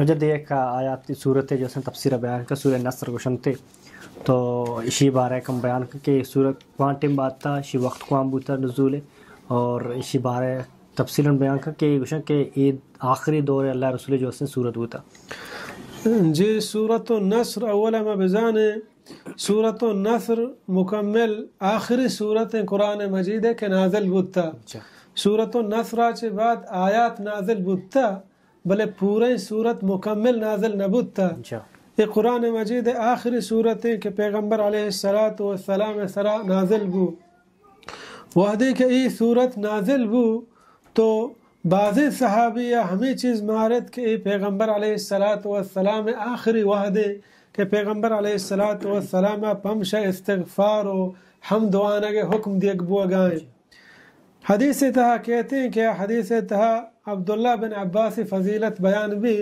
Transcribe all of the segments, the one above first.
جد ایک آیات صورت جو ہے تفسیر بیان کا سورہ نصر گوشنتے تو اسی بارے کم بیان کہ سورت کوانٹم بات تھا اسی وقت کو بوتا نزول اور اسی بارے تفصیل بیان کر کہ گوشن کہ عید آخری دور اللہ رسول جو ہے سورت ہوتا جی سورۃ النصر اولا ما بزانے سورۃ النصر مکمل آخری صورت قرآن مجید کے نازل بودتا سورۃ النصر کے بعد آیات نازل بودتا بلے پورے صورت مکمل نازل نبودتا یہ قرآن مجید آخری صورت ہے کہ پیغمبر علیہ السلام سرا نازل بو وحدی کہ یہ صورت نازل بو تو بعضی صحابیہ ہمیں چیز مارت کہ پیغمبر علیہ السلام آخری وحدے کہ پیغمبر علیہ السلام پمشہ استغفار و حمد دعانا کے حکم دیکھ بو گائیں حدیث تہا کہتے ہیں کہ حدیث تہا عبداللہ بن عباس فضیلت بیان بھی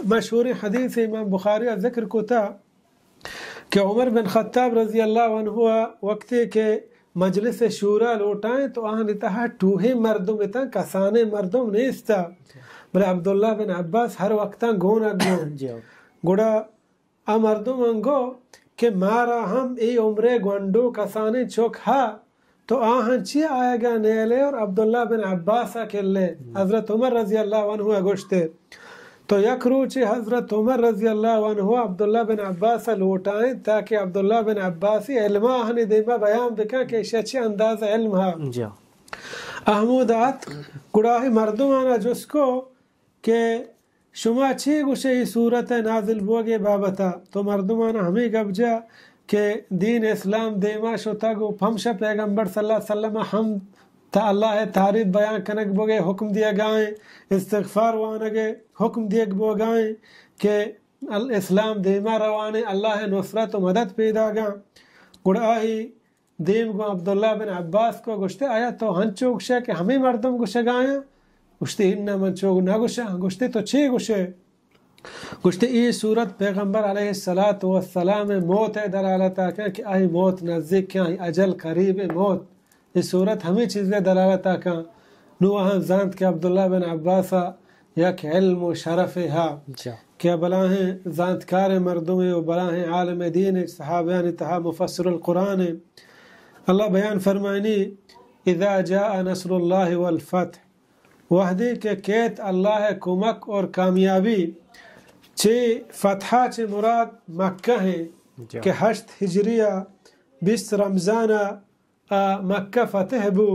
مشہور حدیث امام بخاری ذکر کو تھا کہ عمر بن خطاب رضی اللہ عنہ وقت کے مجلس شورا لوٹائیں تو آہن تہا ٹوہی مردم اتا کسانے مردم نہیں استا بلے عبداللہ بن عباس ہر وقتا گون اگون گوڑا مردم انگو کہ مارا ہم ای عمرے گونڈو کسانے چوک ہا تو آہن چی آئے گا نیلے اور عبداللہ بن عباس اکلے حضرت عمر رضی اللہ عنہ گوشتے تو یک روچی حضرت عمر رضی اللہ عنہ عبداللہ بن عباس لوٹائیں تاکہ عبداللہ بن عباسی علمہ آہنی دیما بیان بکا کہ اسی اچھی انداز علم ہا احمودات گڑاہی مردمانا جس کو کہ شما چی گوشے ہی صورت نازل بوگے بابتا تو مردمانا ہمیں گب جا کہ دین اسلام دیما شتا گو پھمشا پیغمبر صلی اللہ علیہ وسلم ہم تا اللہ تعریف بیان کنک بوگے حکم دیا گائیں استغفار وانگے حکم دیا بو گائیں کہ اسلام دیما روانے اللہ نصرت و مدد پیدا گا گڑاہی دیم گو عبداللہ بن عباس کو گوشتے آیا تو ہنچو گوشے کہ ہمیں مردم گوشے گائیں گوشتے انہا منچو نہ گوشے گوشتے تو چھ گوشے گوشتے ای صورت پیغمبر علیہ السلام موت دلالتا کہ آئی موت نزدیک کیا اجل قریب موت یہ صورت ہمیں چیزیں دلالتا کہ نو وہاں زانت کہ عبداللہ بن عباسہ یک علم و شرف ہا کہ بلاہیں زانتکار مردمی و بلاہیں عالم دین صحابیان تہا مفسر القرآن اللہ بیان فرمائنی اذا جاء نصر اللہ والفتح وحدی کے کیت اللہ کمک اور کامیابی چھ فتحہ چھ مراد مکہ ہیں کہ 8 ہجریہ 20 رمضانہ مکہ فتح بو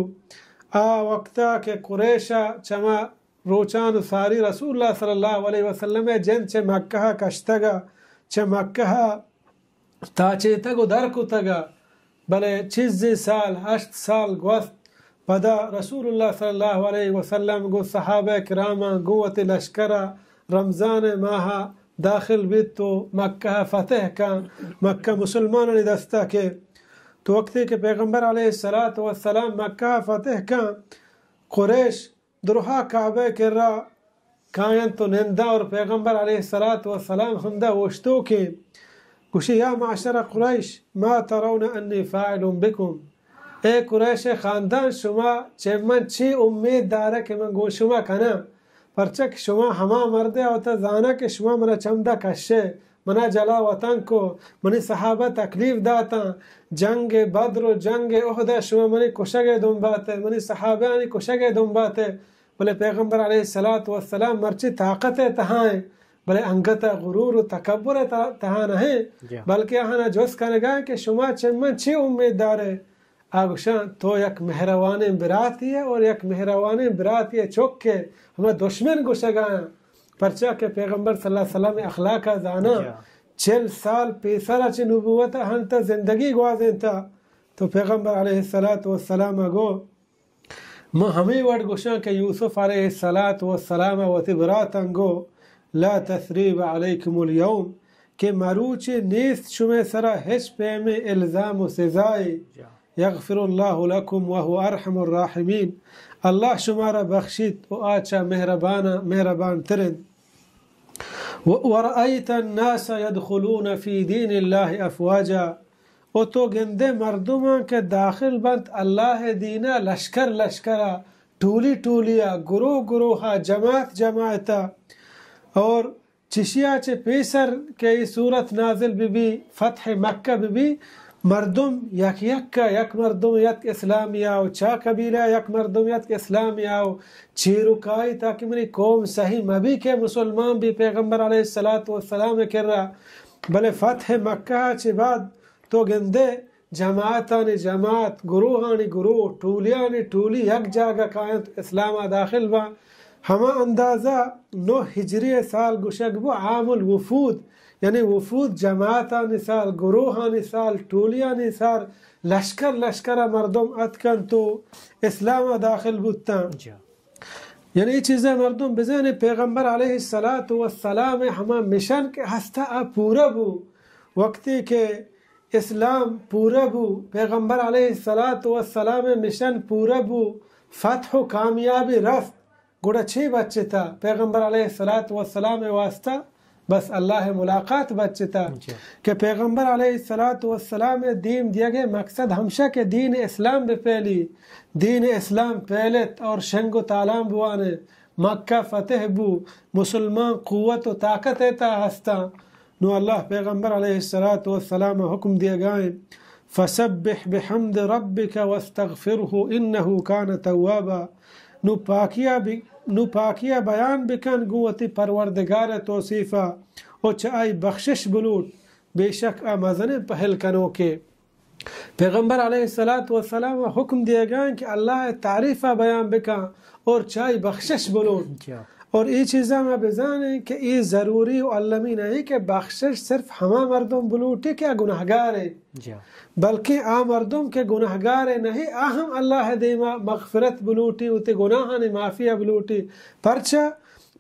وقتا کہ قریشہ چما روچان ساری رسول اللہ صلی اللہ علیہ وسلم جن چھ مکہ کشتگا چھ مکہ تاچے تگو در کو تگا بلے 6 سال 8 سال گوست پدا رسول اللہ صلی اللہ علیہ وسلم گو صحابہ کراما گوت لشکرہ رمضان ماہا داخل بیت تو مکہ فتح کا مکہ مسلمانوں نے دستا کے تو وقتی کہ پیغمبر علیہ السلام مکہ فتح کا قریش درہا کعبہ کر رہا کائن تو نندہ اور پیغمبر علیہ السلام ہمدہ وشتو کے کشی یا معاشر قریش ما ترون انی فاعل بکم اے قریش خاندان شما چمن چی امید دارا کہ من گو شما کنا پرچک شما ہما مردے ہوتا زانا کہ شما منا چمدہ کشے منا جلا وطن کو منی صحابہ تکلیف داتا جنگ بدر و جنگ احد شما منی کشگے دن باتے منی صحابہ کشگے دن باتے بلے پیغمبر علیہ السلام مرچی طاقت تہائیں بلے انگتا غرور و تکبر تہا نہیں بلکہ آہانا جوز کنگا کہ شما چمن چی امید دارے آگوشان تو یک مہروان براتی ہے اور یک مہروان براتی ہے چوک کے ہمیں دشمن گوشگایا پرچہ کہ پیغمبر صلی اللہ علیہ وسلم اخلاقہ زانا 40 سال پیسرہ چی نبوتا ہنتا زندگی گوازن تا تو پیغمبر علیہ السلام گو ما ہمیں وڈ گوشان کہ یوسف علیہ السلام و تبراتن گو لا تثریب علیکم اليوم کہ مروچ نیست شمیں سرا ہچ پہ میں الزام و سزائی یغفر اللہ لکم وہو ارحم الراحمین اللہ شمارا بخشید و آچا مہربان ترد ورأیت الناس يدخلون فی دین اللہ افواجا و تو گندے مردمان کے داخل بند اللہ دینا لشکر ٹولی ٹولیا گروہ گروہا جماعت جماعتا اور چشیا چے پیسر کہ ای صورت نازل بھی فتح مکہ بھی مردم یک مردم یک اسلامی آو چا قبیلہ یک مردم یک اسلامی آو چیروکائی تاکہ منی قوم صحیح مبی کے مسلمان بھی پیغمبر علیہ السلام کر رہا بلے فتح مکہ چے بعد تو گندے جماعتانی جماعت گروہانی گروہ ٹولیانی ٹولی یک جاگہ کائنت اسلام داخل با ہما اندازہ 9 ہجری سال گشک بو عام الوفود یعنی وفود جماعتانی سال گروہانی سال ٹولیانی سال لشکر مردم اتکن تو اسلام داخل بودتا یعنی یہ چیزیں مردم بزن پیغمبر علیہ السلام ہما مشن کے ہستا پورا بو وقتی کہ اسلام پورا بو پیغمبر علیہ السلام مشن پورا بو فتح و کامیابی رفت گوڑا چھ بچے تھا پیغمبر علیہ السلام واسطہ بس اللہ ملاقات بچے تھا کہ پیغمبر علیہ السلام دین دیا گئے مقصد ہمشہ کے دین اسلام بھی پہلی دین اسلام پہلت اور شنگ و تالام بوانے مکہ فتح بو مسلمان قوت و طاقت تا ہستا نو اللہ پیغمبر علیہ السلام حکم دیا گئے فسبح بحمد ربک واستغفرہ انہو کان توابا نو پاکیہ بیان بکن گوتی پروردگار توصیفہ او چائی بخشش بلوٹ بے شک آمازن پہل کنو کے پیغمبر علیہ السلام حکم دیا گئے کہ اللہ تعریفہ بیان بکن اور چائی بخشش بلوٹ اور یہ چیزیں میں بزانے کہ یہ ضروری و علمی نہیں کہ بخشش صرف ہما مردم بلوٹے کیا گناہگار ہے بلکہ مردم کے گناہگار نہیں ہم اللہ دیما مغفرت بلوٹی ہوتے گناہاں معافیہ بلوٹی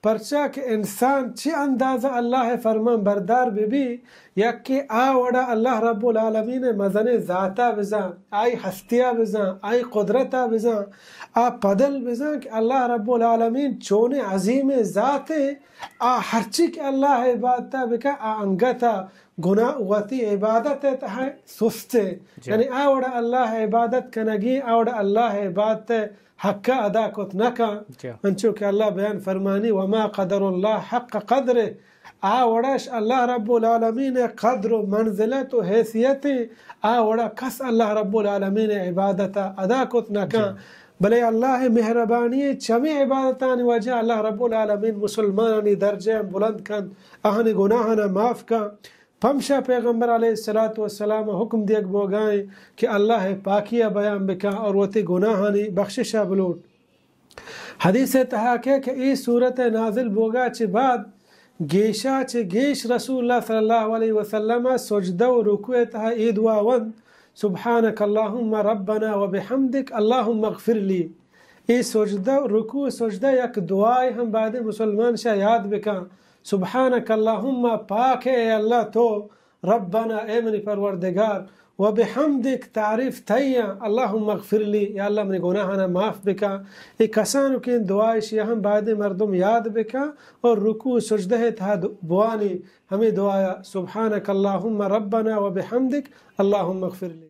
پرچہ کہ انسان چی اندازہ اللہ فرمان بردار بھی یک کہ وڑا اللہ رب العالمین مزن ذاتا بزان آئی ہستیہ بزان آئی قدرتا بزان پدل بزان کہ اللہ رب العالمین چون عظیم ذات ہرچی کہ اللہ عبادتا بکا انگتا گناہ وتی عبادت ہے سست یعنی وڑا اللہ عبادت کنگی وڑا اللہ عبادت حق ادا کت نکا انچو کہ اللہ بیان فرمانی وما قدر اللہ حق قدر وڑاش اللہ رب العالمین قدر و منزلت و حیثیت وڑا کس اللہ رب العالمین عبادت ادا کت نکا بلے اللہ مہربانی چمی عبادتانی وجہ اللہ رب العالمین مسلمانی درجہ بلند کن اہنی گناہنا معاف کن پمشا پیغمبر علیہ السلام حکم دیگ بوگائیں کہ اللہ پاکیہ بیان بکا اور وتی گناہانی بخششہ بلوٹ حدیث تہا کہ ای صورت نازل بوگا چھ بعد گیشا چھ گیش رسول اللہ صلی اللہ علیہ وسلم سجدہ و رکوع تہا ای دعا ون سبحانک اللہم ربنا و بحمدک اللہم اغفر لی ای سجدہ رکوع سجدہ یک دعائی ہم بعد مسلمان شاہ یاد بکا سبحانک اللہم پاک اے اللہ تو ربنا اے منی پروردگار و بحمدک تعریف تھیا اللہم اغفر لی یا اللہ منی گناہنا معاف بکا ایک کسانو کی دعائش یا ہم بعد مردم یاد بکا اور رکوع سجدہ تھا بوانی ہمیں دعایا سبحانک اللہم ربنا و بحمدک اللہم اغفر لی